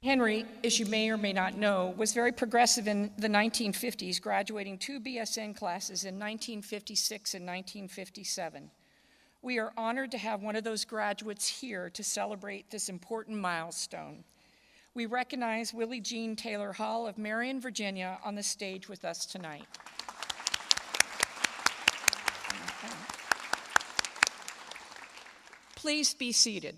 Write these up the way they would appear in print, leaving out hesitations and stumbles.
Henry, as you may or may not know, was very progressive in the 1950s, graduating 2 BSN classes in 1956 and 1957. We are honored to have one of those graduates here to celebrate this important milestone. We recognize Willie Jean Taylor Hall of Marion, Virginia, on the stage with us tonight. Please be seated.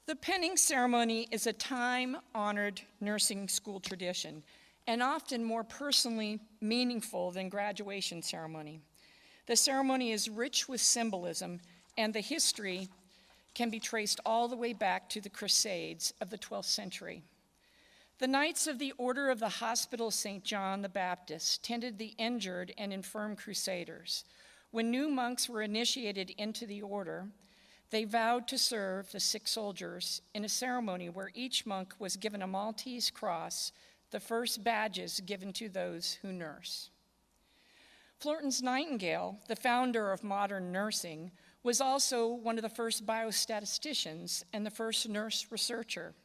The penning ceremony is a time-honored nursing school tradition and often more personally meaningful than graduation ceremony. The ceremony is rich with symbolism, and the history can be traced all the way back to the Crusades of the 12th century. The Knights of the Order of the Hospital of St. John the Baptist tended the injured and infirm crusaders. When new monks were initiated into the order, they vowed to serve the sick soldiers in a ceremony where each monk was given a Maltese cross, the first badges given to those who nurse. Florence Nightingale, the founder of modern nursing, was also one of the first biostatisticians and the first nurse researcher.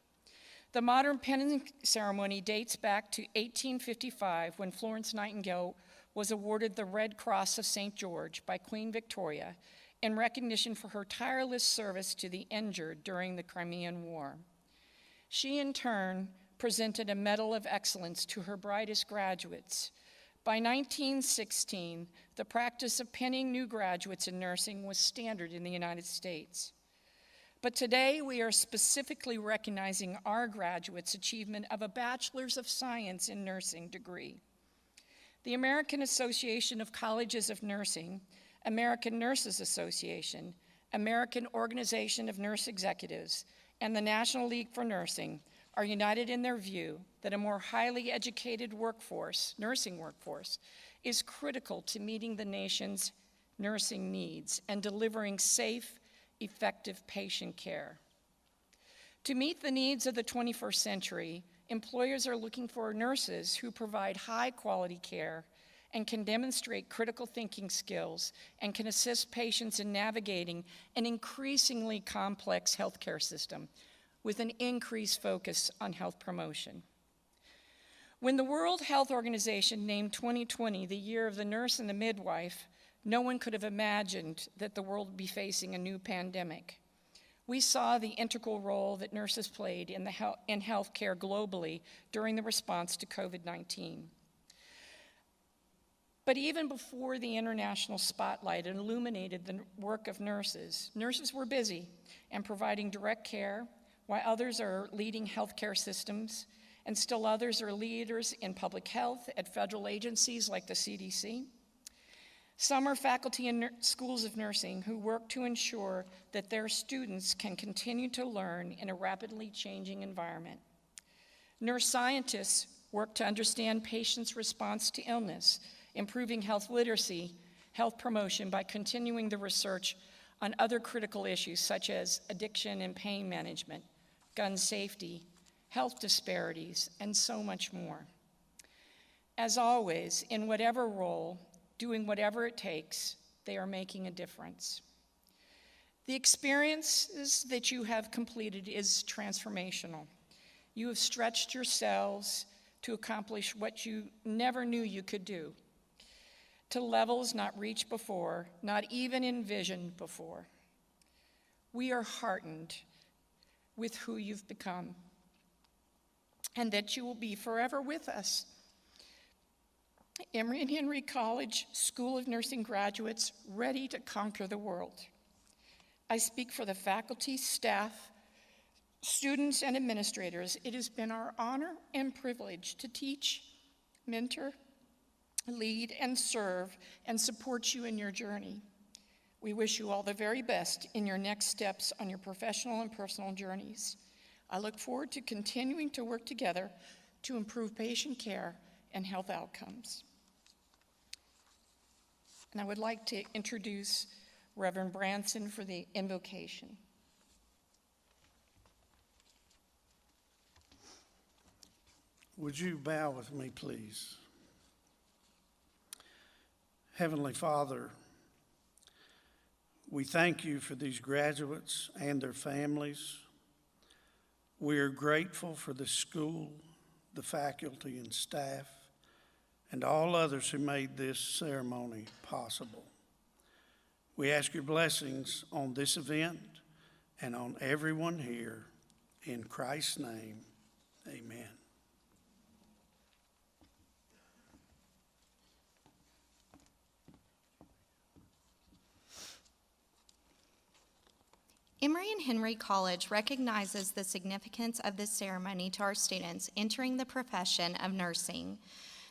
The modern penning ceremony dates back to 1855 when Florence Nightingale was awarded the Red Cross of St. George by Queen Victoria in recognition for her tireless service to the injured during the Crimean War. She, in turn, presented a Medal of Excellence to her brightest graduates. By 1916, the practice of penning new graduates in nursing was standard in the United States. But today, we are specifically recognizing our graduates' achievement of a Bachelor's of Science in Nursing degree. The American Association of Colleges of Nursing, American Nurses Association, American Organization of Nurse Executives, and the National League for Nursing are united in their view that a more highly educated workforce, nursing workforce, is critical to meeting the nation's nursing needs and delivering safe, effective patient care. To meet the needs of the 21st century, employers are looking for nurses who provide high-quality care and can demonstrate critical thinking skills and can assist patients in navigating an increasingly complex healthcare system with an increased focus on health promotion. When the World Health Organization named 2020 the year of the nurse and the midwife, no one could have imagined that the world would be facing a new pandemic. We saw the integral role that nurses played in healthcare globally during the response to COVID-19. But even before the international spotlight illuminated the work of nurses, nurses were busy and providing direct care, while others are leading healthcare systems, and still others are leaders in public health at federal agencies like the CDC. Some are faculty in schools of nursing who work to ensure that their students can continue to learn in a rapidly changing environment. Nurse scientists work to understand patients' response to illness, improving health literacy, health promotion by continuing the research on other critical issues such as addiction and pain management, gun safety, health disparities, and so much more. As always, in whatever role, doing whatever it takes, they are making a difference. The experiences that you have completed is transformational. You have stretched yourselves to accomplish what you never knew you could do, to levels not reached before, not even envisioned before. We are heartened with who you've become, and that you will be forever with us. Emory and Henry College School of Nursing graduates ready to conquer the world. I speak for the faculty, staff, students, and administrators. It has been our honor and privilege to teach, mentor, lead, and serve, and support you in your journey. We wish you all the very best in your next steps on your professional and personal journeys. I look forward to continuing to work together to improve patient care and health outcomes. And I would like to introduce Reverend Branson for the invocation. Would you bow with me, please? Heavenly Father, we thank you for these graduates and their families. We are grateful for the school, the faculty and staff, and all others who made this ceremony possible. We ask your blessings on this event and on everyone here. In Christ's name, amen. Emory and Henry College recognizes the significance of this ceremony to our students entering the profession of nursing.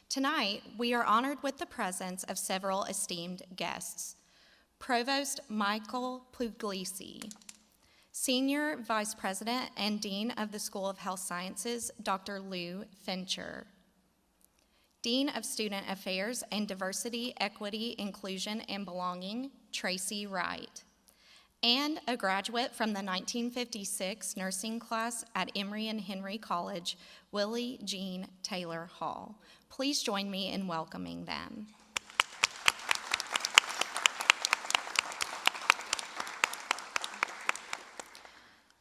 Tonight, we are honored with the presence of several esteemed guests. Provost Michael Puglisi, Senior Vice President and Dean of the School of Health Sciences, Dr. Lou Fincher, Dean of Student Affairs and Diversity, Equity, Inclusion, and Belonging, Tracy Wright, and a graduate from the 1956 nursing class at Emory and Henry College, Willie Jean Taylor Hall. Please join me in welcoming them.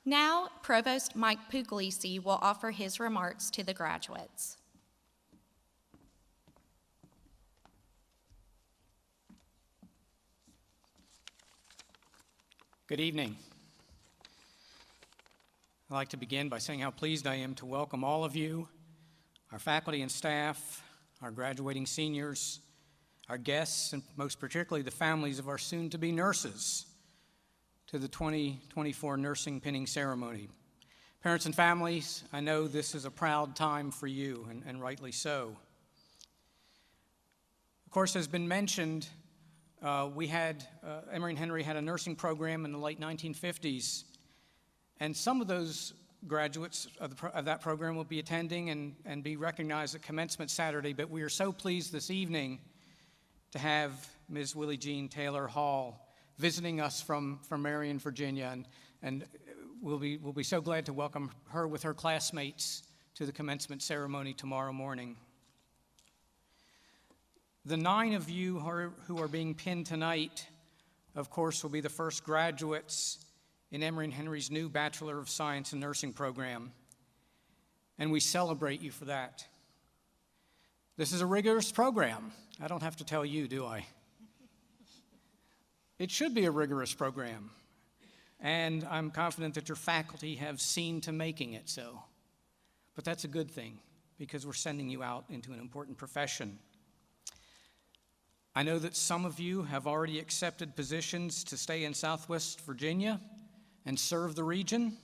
Now, Provost Mike Puglisi will offer his remarks to the graduates. Good evening. I'd like to begin by saying how pleased I am to welcome all of you, our faculty and staff, our graduating seniors, our guests, and most particularly the families of our soon-to-be nurses, to the 2024 nursing pinning ceremony. Parents and families, I know this is a proud time for you, and rightly so. Of course, as has been mentioned, Emory and Henry had a nursing program in the late 1950s, and some of those graduates of that program will be attending and be recognized at commencement Saturday, but we are so pleased this evening to have Ms. Willie Jean Taylor Hall visiting us from Marion, Virginia, and we'll be so glad to welcome her with her classmates to the commencement ceremony tomorrow morning. The 9 of you who are being pinned tonight, of course, will be the first graduates in Emory and Henry's new Bachelor of Science in Nursing program, and we celebrate you for that. This is a rigorous program. I don't have to tell you, do I? It should be a rigorous program, and I'm confident that your faculty have seen to making it so. But that's a good thing, because we're sending you out into an important profession. I know that some of you have already accepted positions to stay in Southwest Virginia and serve the region,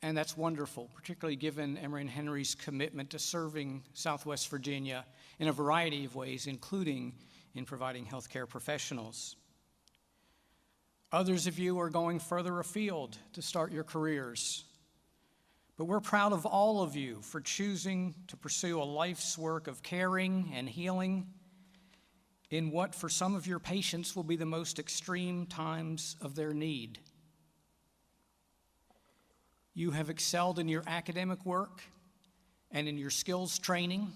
and that's wonderful, particularly given Emory and Henry's commitment to serving Southwest Virginia in a variety of ways, including in providing healthcare professionals. Others of you are going further afield to start your careers, but we're proud of all of you for choosing to pursue a life's work of caring and healing in what for some of your patients will be the most extreme times of their need. You have excelled in your academic work and in your skills training,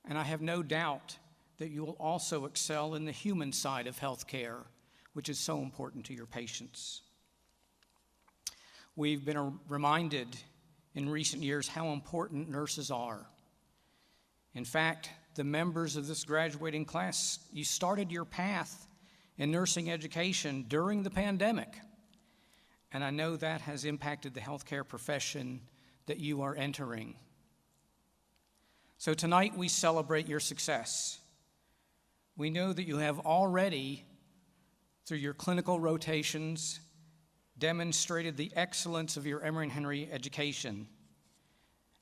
and I have no doubt that you will also excel in the human side of healthcare, which is so important to your patients. We've been reminded in recent years how important nurses are. In fact, the members of this graduating class, you started your path in nursing education during the pandemic, and I know that has impacted the healthcare profession that you are entering. So tonight we celebrate your success. We know that you have already, through your clinical rotations, demonstrated the excellence of your Emory and Henry education,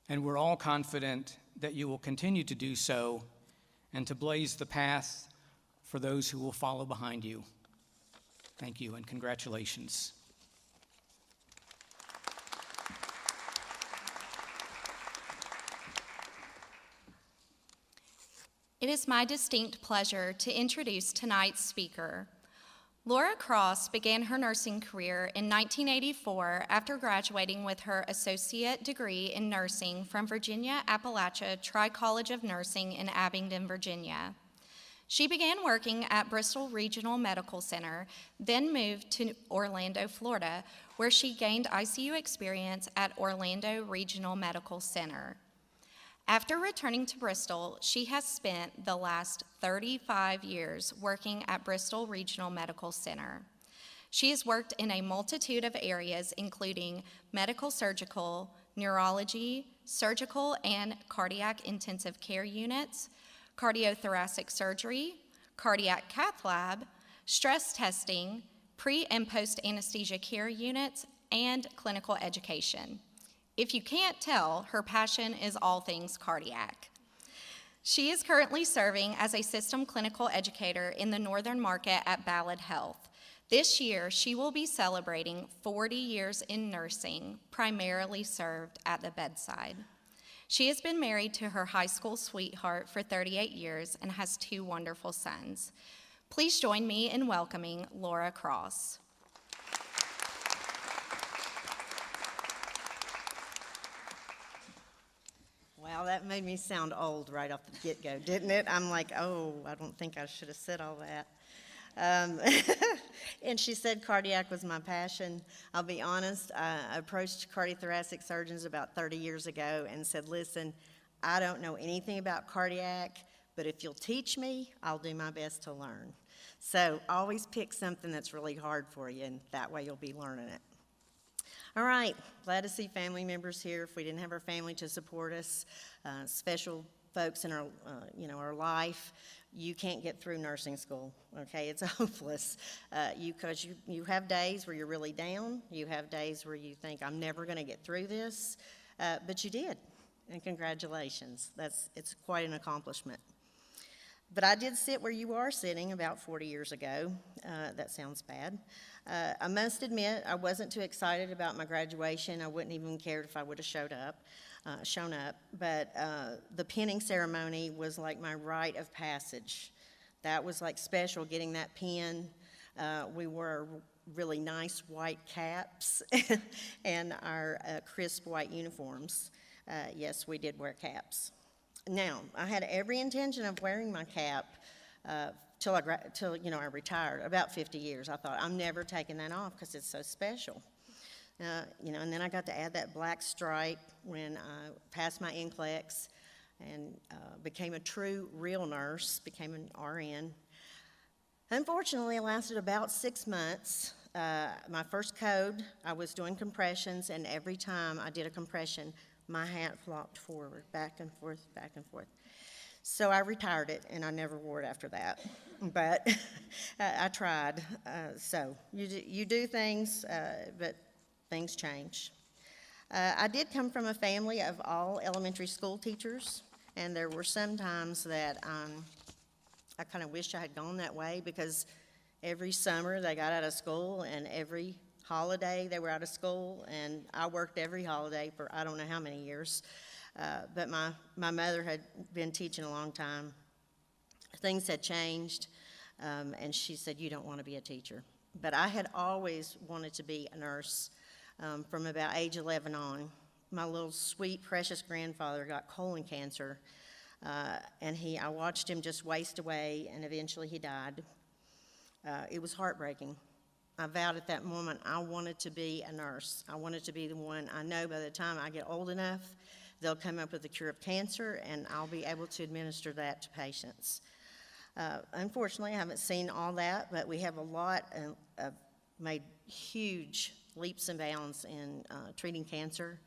and we're all confident that you will continue to do so and to blaze the path for those who will follow behind you. Thank you and congratulations. It is my distinct pleasure to introduce tonight's speaker, Laura Cross began her nursing career in 1984 after graduating with her associate degree in nursing from Virginia Appalachia Tri-College of Nursing in Abingdon, Virginia. She began working at Bristol Regional Medical Center, then moved to Orlando, Florida, where she gained ICU experience at Orlando Regional Medical Center. After returning to Bristol, she has spent the last 35 years working at Bristol Regional Medical Center. She has worked in a multitude of areas, including medical surgical, neurology, surgical and cardiac intensive care units, cardiothoracic surgery, cardiac cath lab, stress testing, pre- and post-anesthesia care units, and clinical education. If you can't tell, her passion is all things cardiac. She is currently serving as a system clinical educator in the Northern Market at Ballad Health. This year, she will be celebrating 40 years in nursing, primarily served at the bedside. She has been married to her high school sweetheart for 38 years and has 2 wonderful sons. Please join me in welcoming Laura Cross. Wow, that made me sound old right off the get-go, didn't it? I'm like, oh, I don't think I should have said all that. And she said cardiac was my passion. I'll be honest, I approached cardiothoracic surgeons about 30 years ago and said, listen, I don't know anything about cardiac, but if you'll teach me, I'll do my best to learn. So always pick something that's really hard for you, and that way you'll be learning it. All right, glad to see family members here. If we didn't have our family to support us, special folks in our, our life, you can't get through nursing school, okay? It's hopeless. Because you have days where you're really down. You have days where you think, I'm never going to get through this, but you did, and congratulations. It's quite an accomplishment. But I did sit where you are sitting about 40 years ago. That sounds bad. I must admit, I wasn't too excited about my graduation. I wouldn't even cared if I would have shown up. But the pinning ceremony was like my rite of passage. That was like special, getting that pin. We wore really nice white caps and our crisp white uniforms. Yes, we did wear caps. Now, I had every intention of wearing my cap till I retired, about 50 years. I thought, I'm never taking that off because it's so special. And then I got to add that black stripe when I passed my NCLEX and became a true, real nurse, became an RN. Unfortunately, it lasted about 6 months. My first code, I was doing compressions, and every time I did a compression, my hat flopped forward, back and forth, back and forth. So I retired it, and I never wore it after that. But I tried. So you do things, but things change. I did come from a family of all elementary school teachers, and there were some times that I kind of wish I had gone that way, because every summer they got out of school, and every holiday they were out of school, and I worked every holiday for I don't know how many years. But my mother had been teaching a long time. Things had changed, and she said, you don't want to be a teacher. But I had always wanted to be a nurse from about age 11 on. My little sweet, precious grandfather got colon cancer, and I watched him just waste away, and eventually he died. It was heartbreaking. I vowed at that moment I wanted to be a nurse. I wanted to be the one. I know by the time I get old enough, they'll come up with a cure of cancer, and I'll be able to administer that to patients. Unfortunately, I haven't seen all that, but we have a lot of made huge leaps and bounds in treating cancer.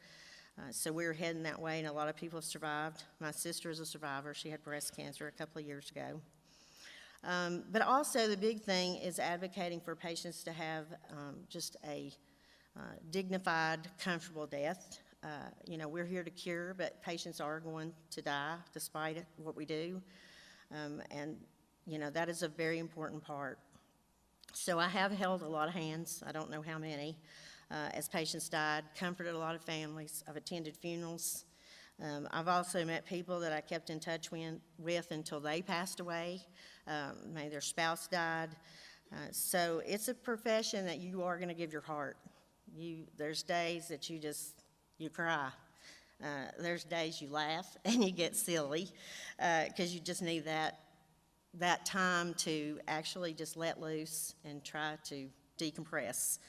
So we're heading that way, and a lot of people have survived. My sister is a survivor. She had breast cancer a couple of years ago. But also the big thing is advocating for patients to have just a dignified, comfortable death. We're here to cure, but patients are going to die despite what we do. And that is a very important part. So I have held a lot of hands, I don't know how many, as patients died, comforted a lot of families. I've attended funerals. I've also met people that I kept in touch with until they passed away. Maybe their spouse died. So it's a profession that you are going to give your heart. There's days that you cry. There's days you laugh and you get silly because you just need that time to actually just let loose and try to decompress.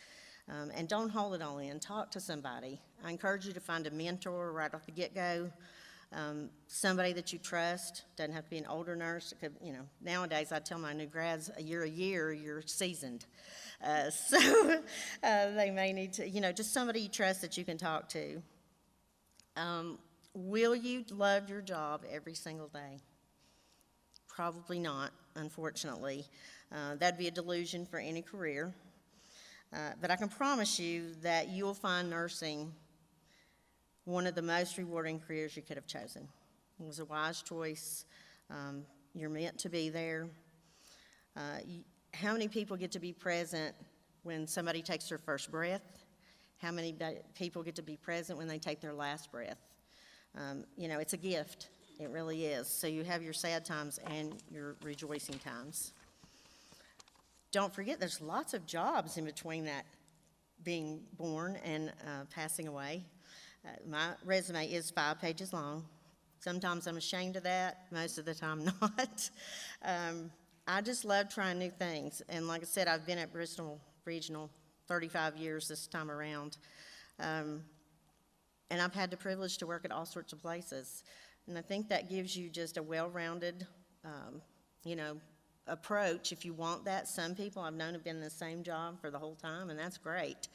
And don't hold it all in. Talk to somebody. I encourage you to find a mentor right off the get-go. Somebody that you trust. Doesn't have to be an older nurse. It could, nowadays I tell my new grads, a year, you're seasoned. So they may need to, just somebody you trust that you can talk to. Will you love your job every single day? Probably not, unfortunately. That'd be a delusion for any career. But I can promise you that you'll find nursing one of the most rewarding careers you could have chosen. It was a wise choice. You're meant to be there. How many people get to be present when somebody takes their first breath? How many people get to be present when they take their last breath? It's a gift. It really is. So you have your sad times and your rejoicing times. Don't forget, there's lots of jobs in between that being born and passing away. My resume is 5 pages long. Sometimes I'm ashamed of that. Most of the time not. I just love trying new things. And like I said, I've been at Bristol Regional 35 years this time around. And I've had the privilege to work at all sorts of places. And I think that gives you just a well-rounded, approach if you want that. Some people I've known have been in the same job for the whole time, and that's great.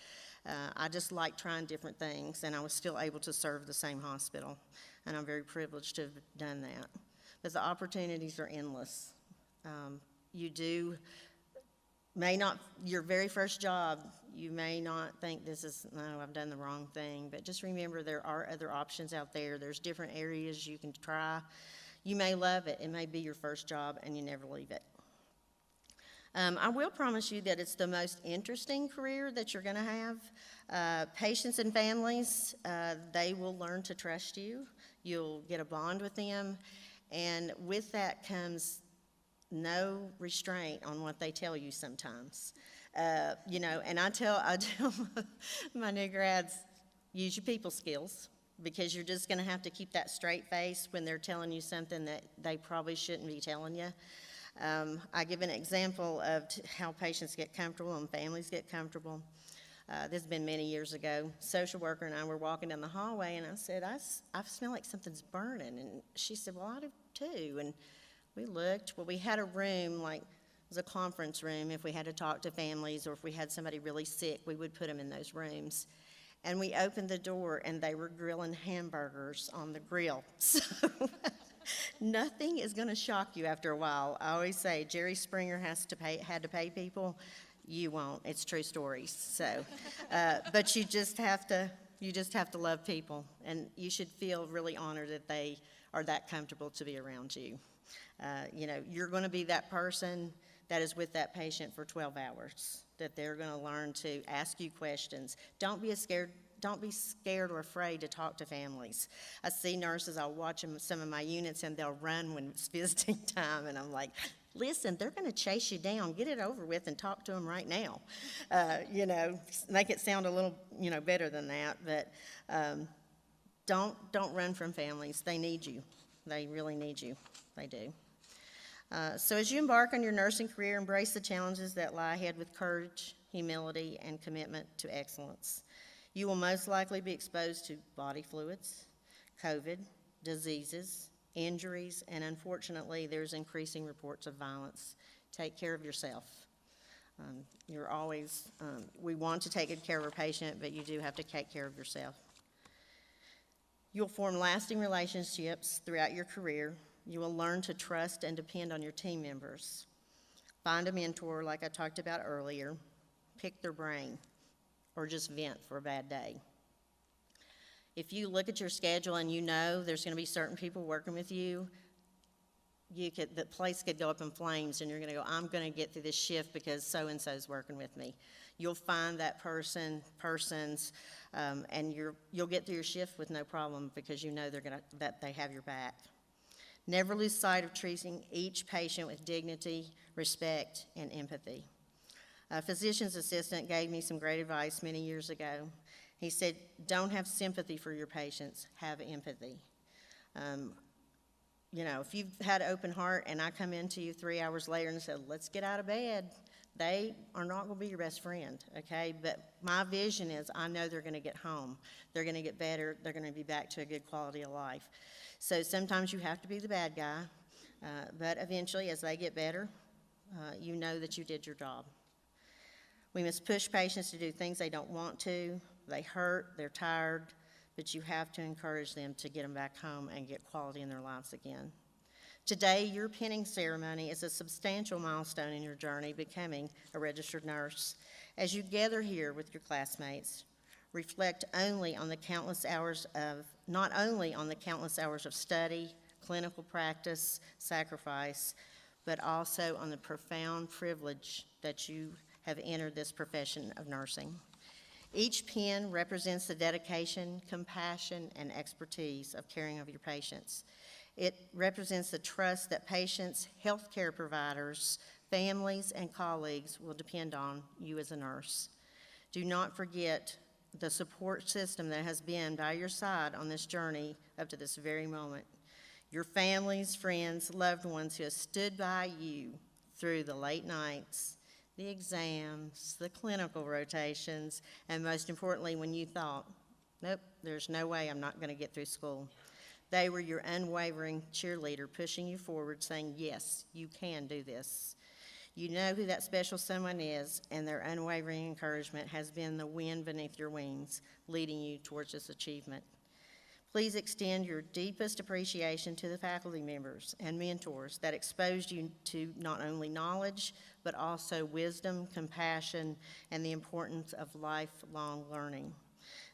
I just like trying different things, and I was still able to serve the same hospital, and I'm very privileged to have done that. But the opportunities are endless. Your very first job, you may not think no, I've done the wrong thing, but just remember there are other options out there. There's different areas you can try. You may love it. It may be your first job, and you never leave it. I will promise you that it's the most interesting career that you're going to have. Patients and families, they will learn to trust you. You'll get a bond with them, and with that comes no restraint on what they tell you sometimes. And I tell my new grads, use your people skills, because you're just going to have to keep that straight face when they're telling you something that they probably shouldn't be telling you. I give an example of how patients get comfortable and families get comfortable. This has been many years ago. Social worker and I were walking down the hallway, and I said, I smell like something's burning. And she said, well, I do too. And we looked. Well, we had a room, like it was a conference room. If we had to talk to families or if we had somebody really sick, we would put them in those rooms. And we opened the door, and they were grilling hamburgers on the grill. So nothing is going to shock you after a while. I always say Jerry Springer had to pay people. You won't. It's true stories. So, but you just have to love people, and you should feel really honored that they are that comfortable to be around you. You're going to be that person that is with that patient for 12 hours, that they're going to learn to ask you questions. Don't be scared or afraid to talk to families. I see nurses, I'll watch some of my units, and they'll run when it's visiting time, and I'm like, listen, they're going to chase you down. Get it over with and talk to them right now. Make it sound a little, better than that, but don't run from families. They need you. They really need you. They do. So as you embark on your nursing career, embrace the challenges that lie ahead with courage, humility, and commitment to excellence. You will most likely be exposed to body fluids, COVID, diseases, injuries, and unfortunately, there's increasing reports of violence. Take care of yourself. We want to take good care of our patient, but you do have to take care of yourself. You'll form lasting relationships throughout your career. You will learn to trust and depend on your team members. Find a mentor, like I talked about earlier. Pick their brain, or just vent for a bad day. If you look at your schedule and you know there's going to be certain people working with you, the place could go up in flames, and you're going to go, I'm going to get through this shift because so-and-so's working with me. You'll find that persons, and you'll get through your shift with no problem because you know that they have your back. Never lose sight of treating each patient with dignity, respect, and empathy. A physician's assistant gave me some great advice many years ago. He said, don't have sympathy for your patients, have empathy. You know, if you've had an open heart and I come into you 3 hours later and said, let's get out of bed, they are not going to be your best friend, okay? But my vision is I know they're going to get home. They're going to get better. They're going to be back to a good quality of life. So sometimes you have to be the bad guy, but eventually as they get better, you know that you did your job. We must push patients to do things they don't want to. They hurt, they're tired, but you have to encourage them to get them back home and get quality in their lives again. Today, your pinning ceremony is a substantial milestone in your journey becoming a registered nurse. As you gather here with your classmates, reflect not only on the countless hours of study, clinical practice, sacrifice, but also on the profound privilege that you have entered this profession of nursing. Each pin represents the dedication, compassion, and expertise of caring of your patients. It represents the trust that patients, healthcare providers, families, and colleagues will depend on you as a nurse. Do not forget the support system that has been by your side on this journey up to this very moment. Your families, friends, loved ones who have stood by you through the late nights, the exams, the clinical rotations, and most importantly, when you thought, nope, there's no way I'm not going to get through school. They were your unwavering cheerleader, pushing you forward, saying, yes, you can do this. You know who that special someone is, and their unwavering encouragement has been the wind beneath your wings, leading you towards this achievement. Please extend your deepest appreciation to the faculty members and mentors that exposed you to not only knowledge, but also wisdom, compassion, and the importance of lifelong learning.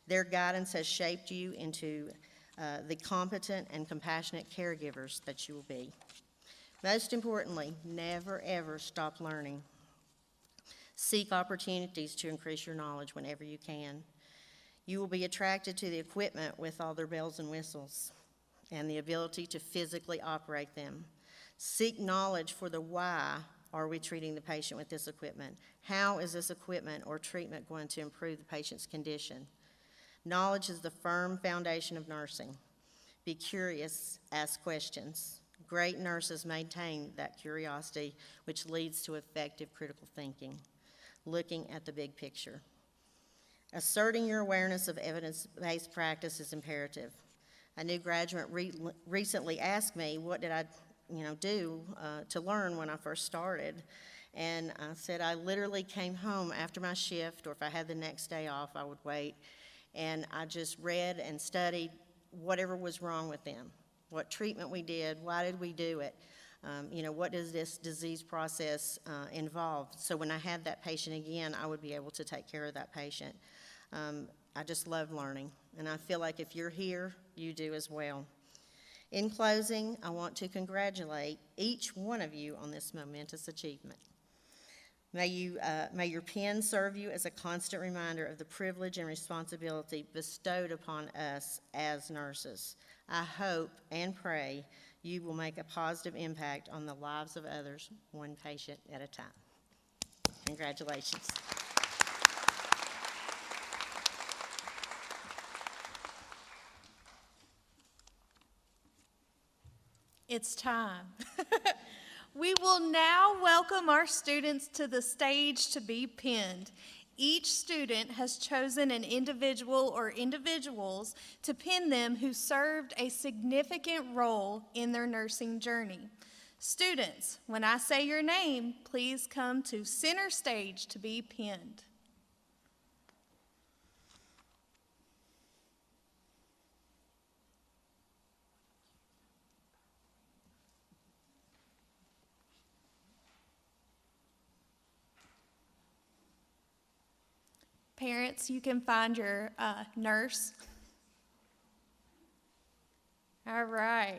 Their guidance has shaped you into the competent and compassionate caregivers that you will be. Most importantly, never ever stop learning. Seek opportunities to increase your knowledge whenever you can. You will be attracted to the equipment with all their bells and whistles and the ability to physically operate them. Seek knowledge for the why are we treating the patient with this equipment? How is this equipment or treatment going to improve the patient's condition? Knowledge is the firm foundation of nursing. Be curious, ask questions. Great nurses maintain that curiosity, which leads to effective critical thinking, looking at the big picture. Asserting your awareness of evidence-based practice is imperative. A new graduate recently asked me, what did I do to learn when I first started? And I said, I literally came home after my shift, or if I had the next day off, I would wait, and I just read and studied whatever was wrong with them, what treatment we did, why did we do it, what does this disease process involve? So when I had that patient again, I would be able to take care of that patient. I just love learning, and I feel like if you're here, you do as well. In closing, I want to congratulate each one of you on this momentous achievement. May your pen serve you as a constant reminder of the privilege and responsibility bestowed upon us as nurses. I hope and pray you will make a positive impact on the lives of others, one patient at a time. Congratulations. It's time. We will now welcome our students to the stage to be pinned. Each student has chosen an individual or individuals to pin them who served a significant role in their nursing journey. Students, when I say your name, please come to center stage to be pinned. Parents, you can find your nurse. All right.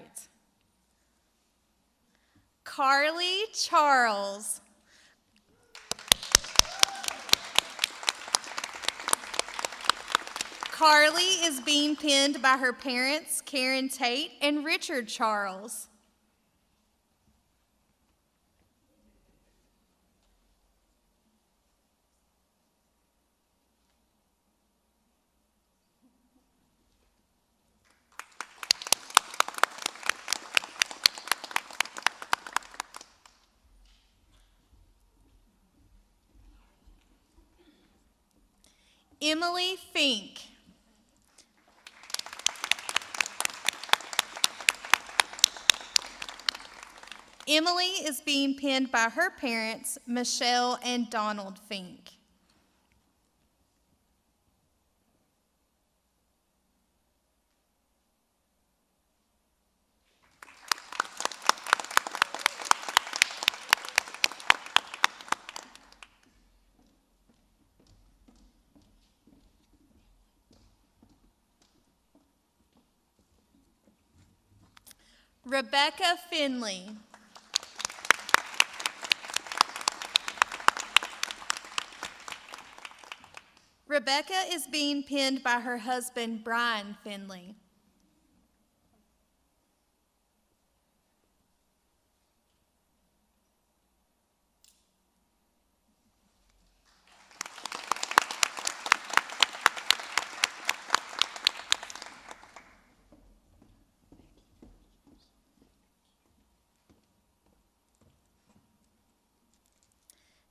Carly Charles. Carly is being pinned by her parents, Karen Tate and Richard Charles. Emily Fink. Emily is being pinned by her parents, Michelle and Donald Fink. Rebecca Finley. Rebecca is being pinned by her husband, Brian Finley.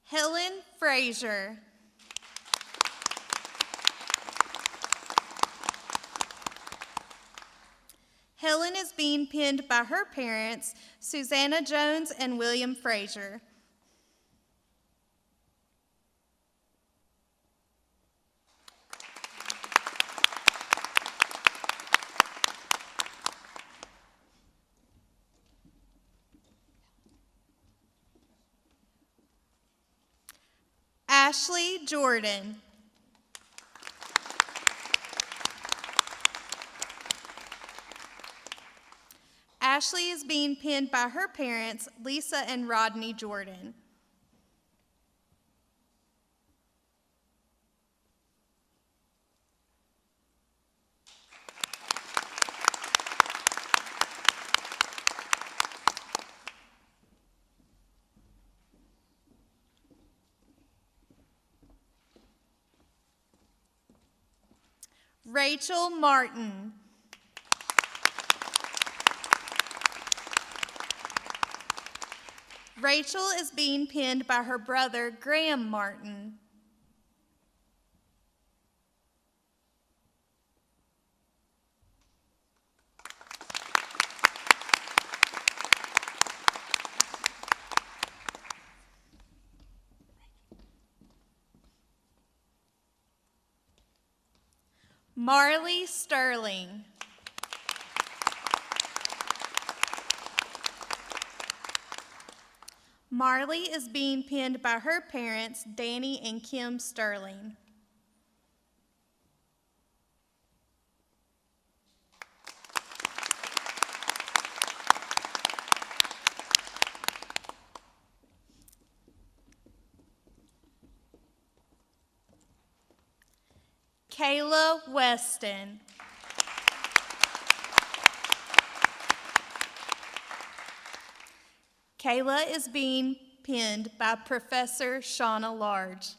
Helen Frazier. Helen is being pinned by her parents, Susanna Jones and William Frazier. Ashley Jordan. Ashley is being pinned by her parents, Lisa and Rodney Jordan. Rachel Martin. Rachel is being pinned by her brother, Graham Martin. Marley Sterling. Marley is being pinned by her parents, Danny and Kim Sterling. Kayla Weston. Kayla is being pinned by Professor Shauna Large.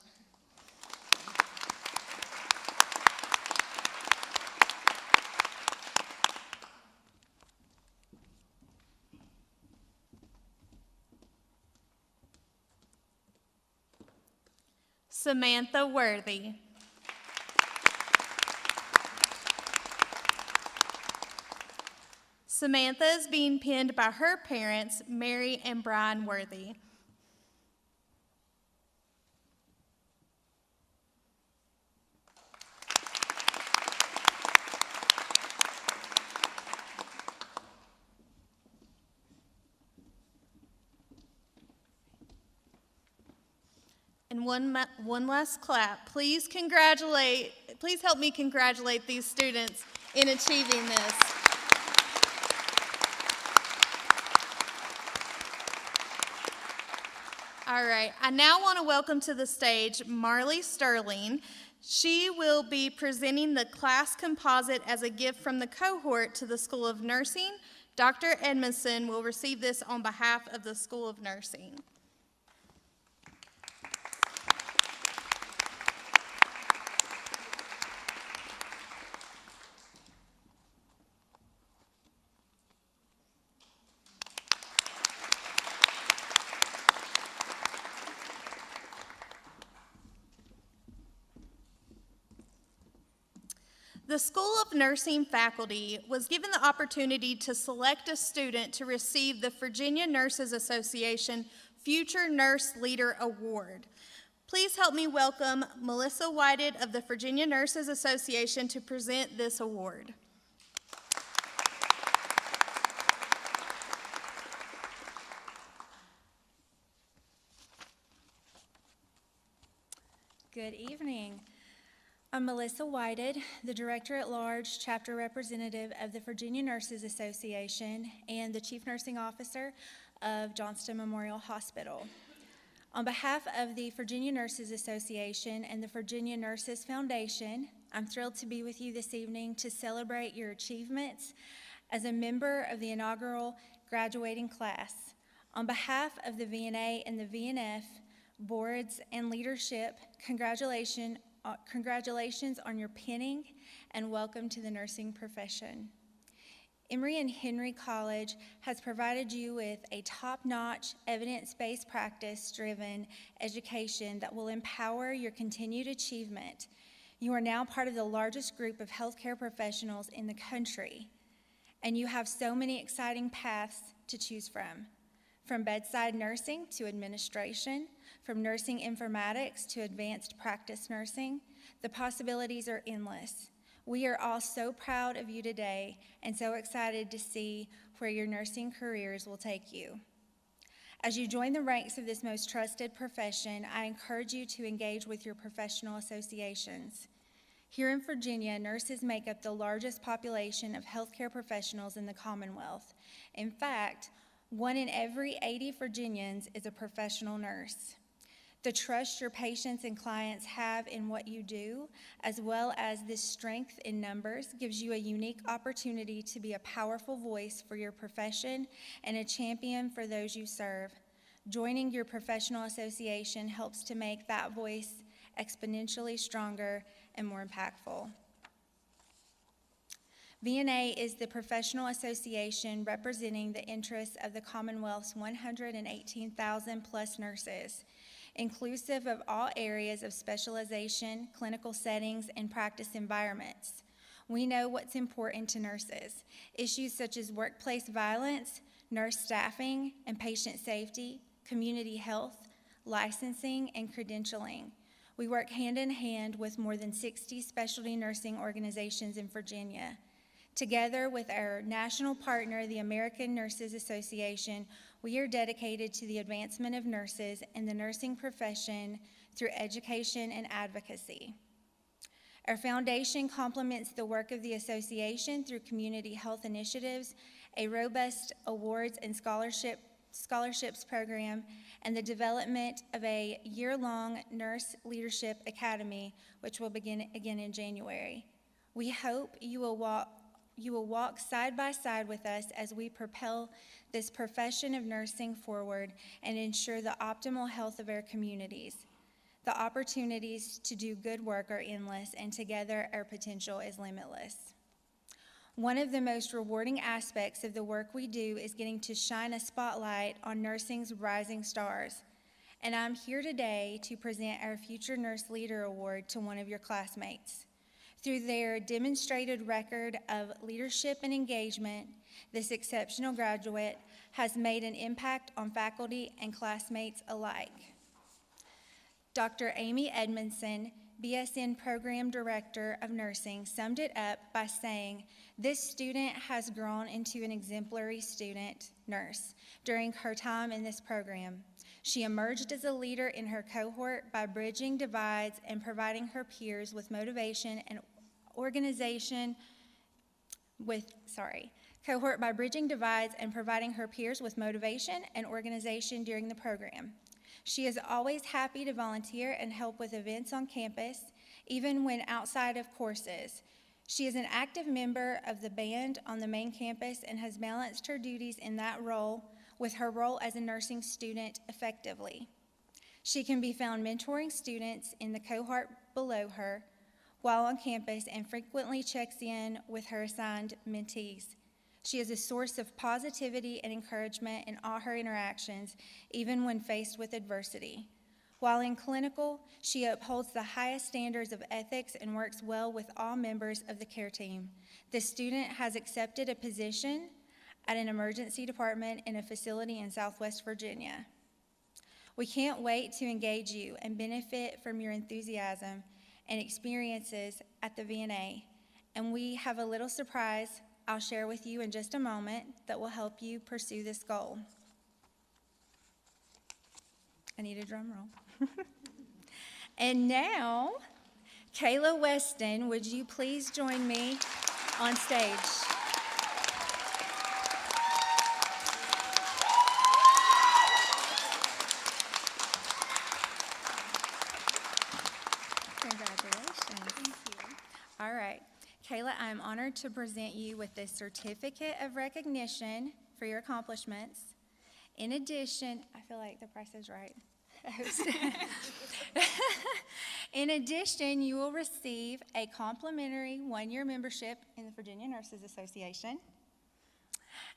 Samantha Worthy. Samantha is being pinned by her parents, Mary and Brian Worthy. And one last clap. Please help me congratulate these students in achieving this. All right, I now want to welcome to the stage Marley Sterling. She will be presenting the class composite as a gift from the cohort to the School of Nursing. Dr. Edmondson will receive this on behalf of the School of Nursing. The School of Nursing faculty was given the opportunity to select a student to receive the Virginia Nurses Association Future Nurse Leader Award. Please help me welcome Melissa Whited of the Virginia Nurses Association to present this award. Good evening. I'm Melissa Whited, the Director-at-Large Chapter Representative of the Virginia Nurses Association and the Chief Nursing Officer of Johnston Memorial Hospital. On behalf of the Virginia Nurses Association and the Virginia Nurses Foundation, I'm thrilled to be with you this evening to celebrate your achievements as a member of the inaugural graduating class. On behalf of the VNA and the VNF boards and leadership, congratulations on your pinning and welcome to the nursing profession. Emory and Henry College has provided you with a top-notch, evidence-based, practice-driven education that will empower your continued achievement. You are now part of the largest group of healthcare professionals in the country, and you have so many exciting paths to choose from bedside nursing to administration, from nursing informatics to advanced practice nursing. The possibilities are endless. We are all so proud of you today and so excited to see where your nursing careers will take you. As you join the ranks of this most trusted profession, I encourage you to engage with your professional associations. Here in Virginia, nurses make up the largest population of healthcare professionals in the Commonwealth. In fact, 1 in every 80 Virginians is a professional nurse. The trust your patients and clients have in what you do, as well as this strength in numbers, gives you a unique opportunity to be a powerful voice for your profession and a champion for those you serve. Joining your professional association helps to make that voice exponentially stronger and more impactful. VNA is the professional association representing the interests of the Commonwealth's 118,000 plus nurses, inclusive of all areas of specialization, clinical settings, and practice environments. We know what's important to nurses. Issues such as workplace violence, nurse staffing and patient safety, community health, licensing, and credentialing. We work hand in hand with more than 60 specialty nursing organizations in Virginia. Together with our national partner, the American Nurses Association, we are dedicated to the advancement of nurses and the nursing profession through education and advocacy. Our foundation complements the work of the association through community health initiatives, a robust awards and scholarships program, and the development of a year-long Nurse Leadership Academy, which will begin again in January. We hope you will walk side by side with us as we propel this profession of nursing forward and ensure the optimal health of our communities. The opportunities to do good work are endless, and together our potential is limitless. One of the most rewarding aspects of the work we do is getting to shine a spotlight on nursing's rising stars. And I'm here today to present our Future Nurse Leader Award to one of your classmates. Through their demonstrated record of leadership and engagement, this exceptional graduate has made an impact on faculty and classmates alike. Dr. Amy Edmondson, BSN Program Director of Nursing, summed it up by saying, "This student has grown into an exemplary student nurse during her time in this program. She emerged as a leader in her cohort by bridging divides and providing her peers with motivation and organization during the program. She is always happy to volunteer and help with events on campus, even when outside of courses. She is an active member of the band on the main campus and has balanced her duties in that role with her role as a nursing student effectively. She can be found mentoring students in the cohort below her while on campus and frequently checks in with her assigned mentees. She is a source of positivity and encouragement in all her interactions, even when faced with adversity. While in clinical, she upholds the highest standards of ethics and works well with all members of the care team. The student has accepted a position at an emergency department in a facility in Southwest Virginia. We can't wait to engage you and benefit from your enthusiasm and experiences at the VNA. And we have a little surprise I'll share with you in just a moment that will help you pursue this goal. I need a drum roll. And now, Kayla Weston, would you please join me on stage? Congratulations. Thank you. All right. Kayla, I'm honored to present you with this certificate of recognition for your accomplishments. In addition, I feel like the price is right. In addition, you will receive a complimentary one-year membership in the Virginia Nurses Association,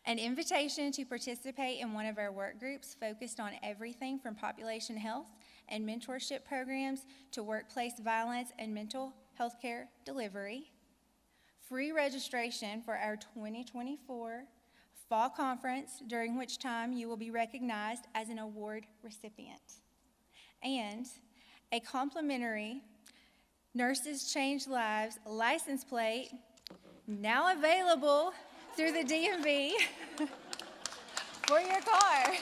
an invitation to participate in one of our work groups focused on everything from population health and mentorship programs to workplace violence and mental health care delivery, free registration for our 2024 fall conference, during which time you will be recognized as an award recipient, and a complimentary Nurses Change Lives license plate, now available through the DMV for your car.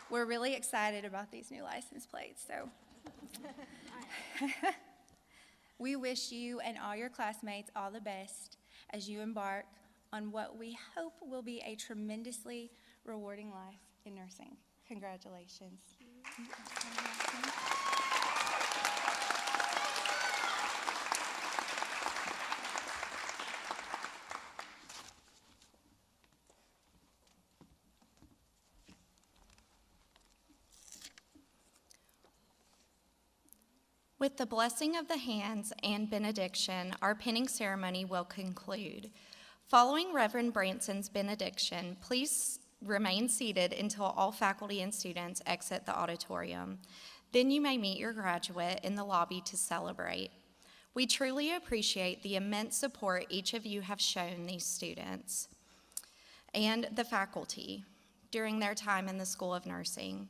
We're really excited about these new license plates, so we wish you and all your classmates all the best as you embark on what we hope will be a tremendously rewarding life in nursing. Congratulations. With the blessing of the hands and benediction, our pinning ceremony will conclude. Following Reverend Branson's benediction, please remain seated until all faculty and students exit the auditorium. Then you may meet your graduate in the lobby to celebrate. We truly appreciate the immense support each of you have shown these students and the faculty during their time in the School of Nursing.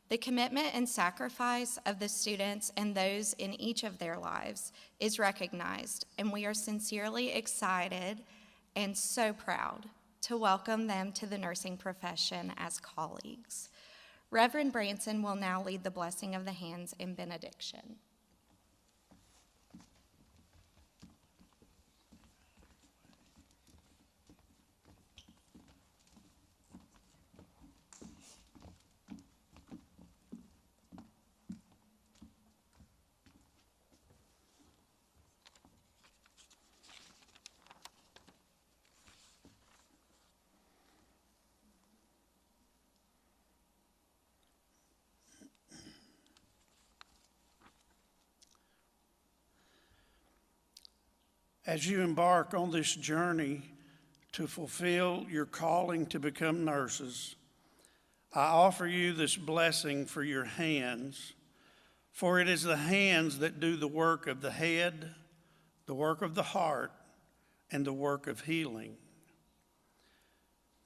The commitment and sacrifice of the students and those in each of their lives is recognized, and we are sincerely excited and so proud to welcome them to the nursing profession as colleagues. Reverend Branson will now lead the blessing of the hands and benediction. As you embark on this journey to fulfill your calling to become nurses, I offer you this blessing for your hands, for it is the hands that do the work of the head, the work of the heart, and the work of healing.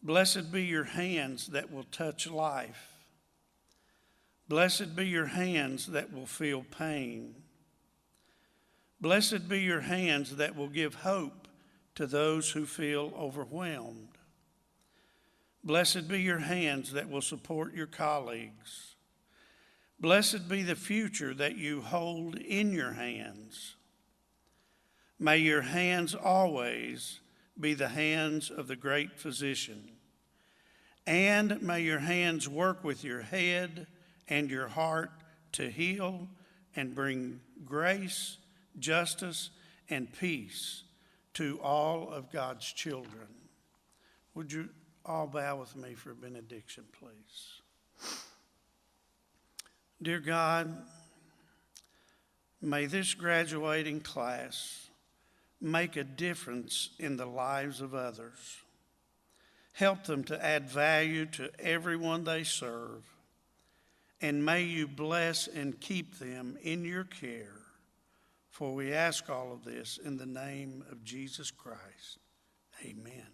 Blessed be your hands that will touch life. Blessed be your hands that will feel pain. Blessed be your hands that will give hope to those who feel overwhelmed. Blessed be your hands that will support your colleagues. Blessed be the future that you hold in your hands. May your hands always be the hands of the great physician. And may your hands work with your head and your heart to heal and bring grace, justice, and peace to all of God's children. Would you all bow with me for benediction, please? Dear God, may this graduating class make a difference in the lives of others. Help them to add value to everyone they serve. And may you bless and keep them in your care. For we ask all of this in the name of Jesus Christ. Amen.